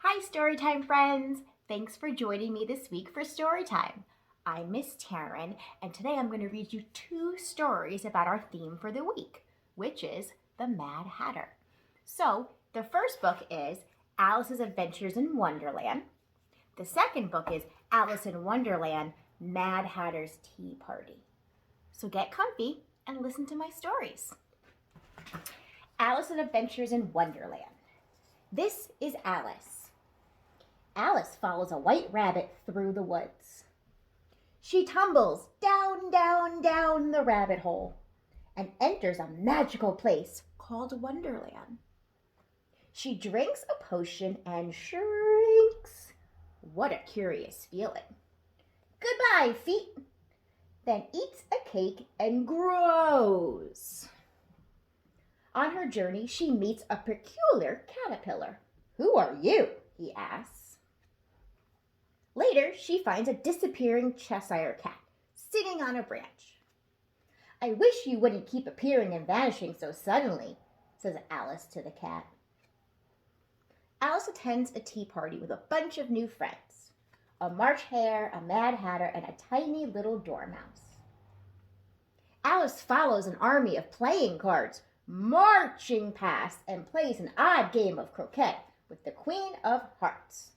Hi, Storytime friends! Thanks for joining me this week for Storytime. I'm Miss Taryn, and today I'm going to read you two stories about our theme for the week, which is the Mad Hatter. So, the first book is Alice's Adventures in Wonderland. The second book is Alice in Wonderland, Mad Hatter's Tea Party. So get comfy and listen to my stories. Alice's Adventures in Wonderland. This is Alice. Alice follows a white rabbit through the woods. She tumbles down, down, down the rabbit hole and enters a magical place called Wonderland. She drinks a potion and shrinks. What a curious feeling. Goodbye, feet. Then eats a cake and grows. On her journey, she meets a peculiar caterpillar. "Who are you?" he asks. Later, she finds a disappearing Cheshire cat sitting on a branch. "I wish you wouldn't keep appearing and vanishing so suddenly," says Alice to the cat. Alice attends a tea party with a bunch of new friends. A March Hare, a Mad Hatter, and a tiny little dormouse. Alice follows an army of playing cards, marching past, and plays an odd game of croquet with the Queen of Hearts.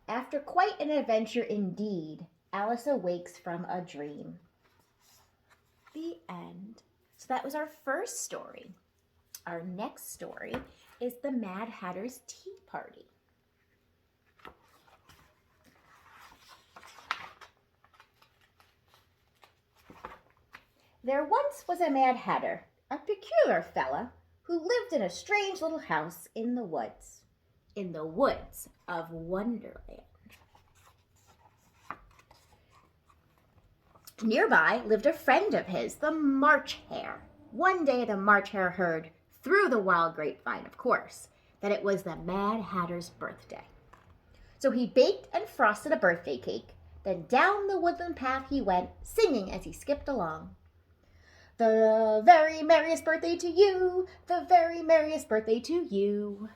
After quite an adventure indeed, Alice awakes from a dream. The end. So that was our first story. Our next story is the Mad Hatter's Tea Party. There once was a Mad Hatter, a peculiar fella, who lived in a strange little house in the woods of Wonderland. Nearby lived a friend of his, the March Hare. One day the March Hare heard, through the wild grapevine of course, that it was the Mad Hatter's birthday. So he baked and frosted a birthday cake, then down the woodland path he went, singing as he skipped along. "The very merriest birthday to you, the very merriest birthday to you."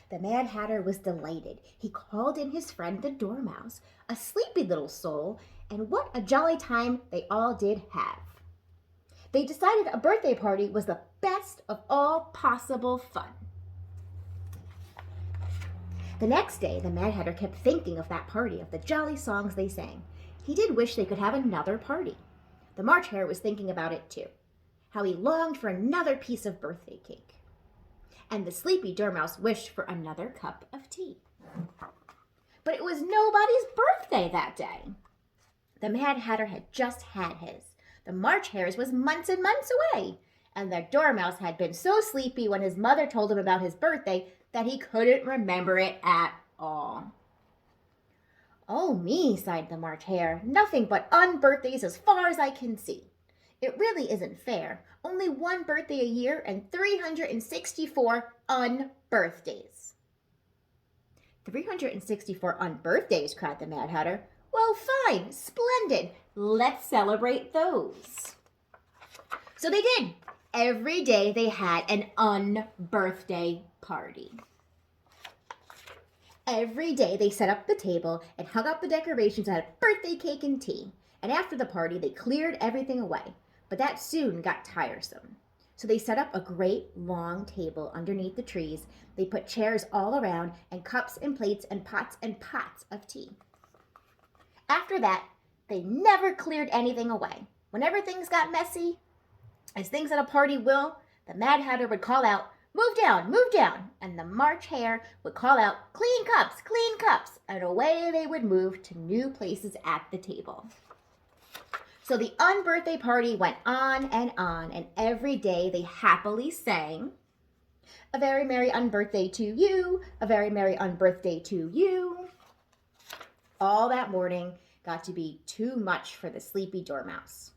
The Mad Hatter was delighted. He called in his friend the Dormouse, a sleepy little soul, and what a jolly time they all did have. They decided a birthday party was the best of all possible fun. The next day, the Mad Hatter kept thinking of that party, of the jolly songs they sang. He did wish they could have another party. The March Hare was thinking about it too, how he longed for another piece of birthday cake. And the sleepy Dormouse wished for another cup of tea. But it was nobody's birthday that day. The Mad Hatter had just had his. The March Hare's was months and months away. And the Dormouse had been so sleepy when his mother told him about his birthday that he couldn't remember it at all. "Oh me," sighed the March Hare, "nothing but unbirthdays as far as I can see. It really isn't fair. Only one birthday a year and 364 unbirthdays." 364 unbirthdays, cried the Mad Hatter. "Well, fine, splendid. Let's celebrate those." So they did. Every day they had an unbirthday party. Every day they set up the table and hung up the decorations and had birthday cake and tea. And after the party, they cleared everything away. But that soon got tiresome. So they set up a great long table underneath the trees. They put chairs all around and cups and plates and pots of tea. After that, they never cleared anything away. Whenever things got messy, as things at a party will, the Mad Hatter would call out, move down, and the March Hare would call out, clean cups, and away they would move to new places at the table. So the unbirthday party went on, and every day they happily sang, "A very merry unbirthday to you, a very merry unbirthday to you." All that morning got to be too much for the sleepy Dormouse.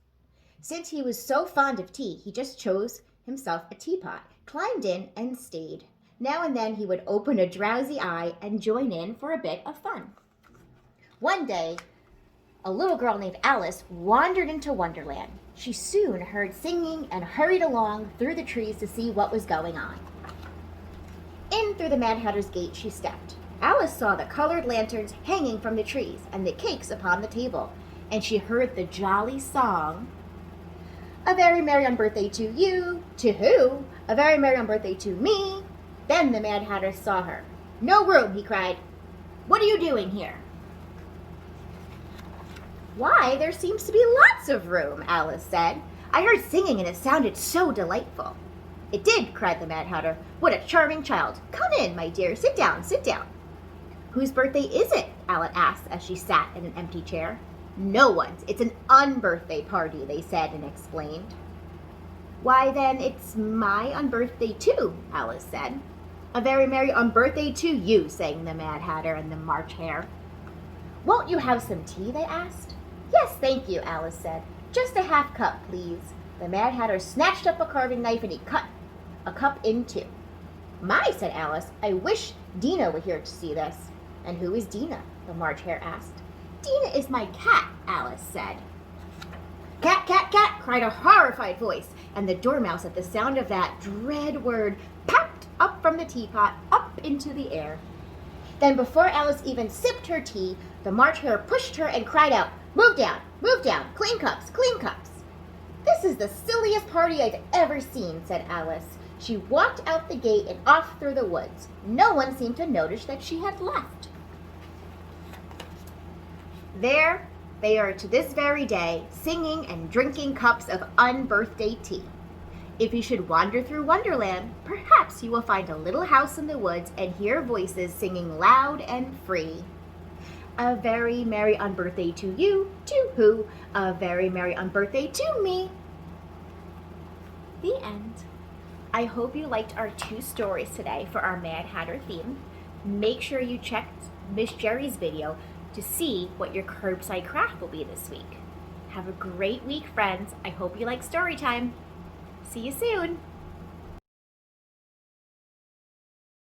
Since he was so fond of tea, he just chose himself a teapot, climbed in, and stayed. Now and then he would open a drowsy eye and join in for a bit of fun. One day, a little girl named Alice wandered into Wonderland. She soon heard singing and hurried along through the trees to see what was going on. In through the Mad Hatter's gate she stepped. Alice saw the colored lanterns hanging from the trees and the cakes upon the table, and she heard the jolly song, "A very merry on birthday to you." To who? "A very merry on birthday to me." Then the Mad Hatter saw her. "No room," he cried. "What are you doing here?" "Why, there seems to be lots of room," Alice said. "I heard singing and it sounded so delightful." "It did," cried the Mad Hatter. "What a charming child. Come in, my dear. Sit down, sit down." "Whose birthday is it?" Alice asked as she sat in an empty chair. "No one's. It's an unbirthday party," they said and explained. "Why, then, it's my unbirthday too," Alice said. "A very merry unbirthday to you," sang the Mad Hatter and the March Hare. "Won't you have some tea?" they asked. "Yes, thank you," Alice said. "Just a half cup, please." The Mad Hatter snatched up a carving knife and he cut a cup in two. "My," said Alice, "I wish Dina were here to see this." "And who is Dina?" the March Hare asked. "Dina is my cat," Alice said. "Cat, cat, cat," cried a horrified voice, and the Dormouse at the sound of that dread word popped up from the teapot up into the air. Then before Alice even sipped her tea, the March Hare pushed her and cried out, move down, clean cups, clean cups." "This is the silliest party I've ever seen," said Alice. She walked out the gate and off through the woods. No one seemed to notice that she had left. There they are to this very day, singing and drinking cups of unbirthday tea. If you should wander through Wonderland, perhaps you will find a little house in the woods and hear voices singing loud and free. "A very merry unbirthday to you, to who? A very merry unbirthday to me." The end. I hope you liked our 2 stories today for our Mad Hatter theme. Make sure you checked Miss Jerry's video to see what your curbside craft will be this week. Have a great week, friends. I hope you like story time. See you soon.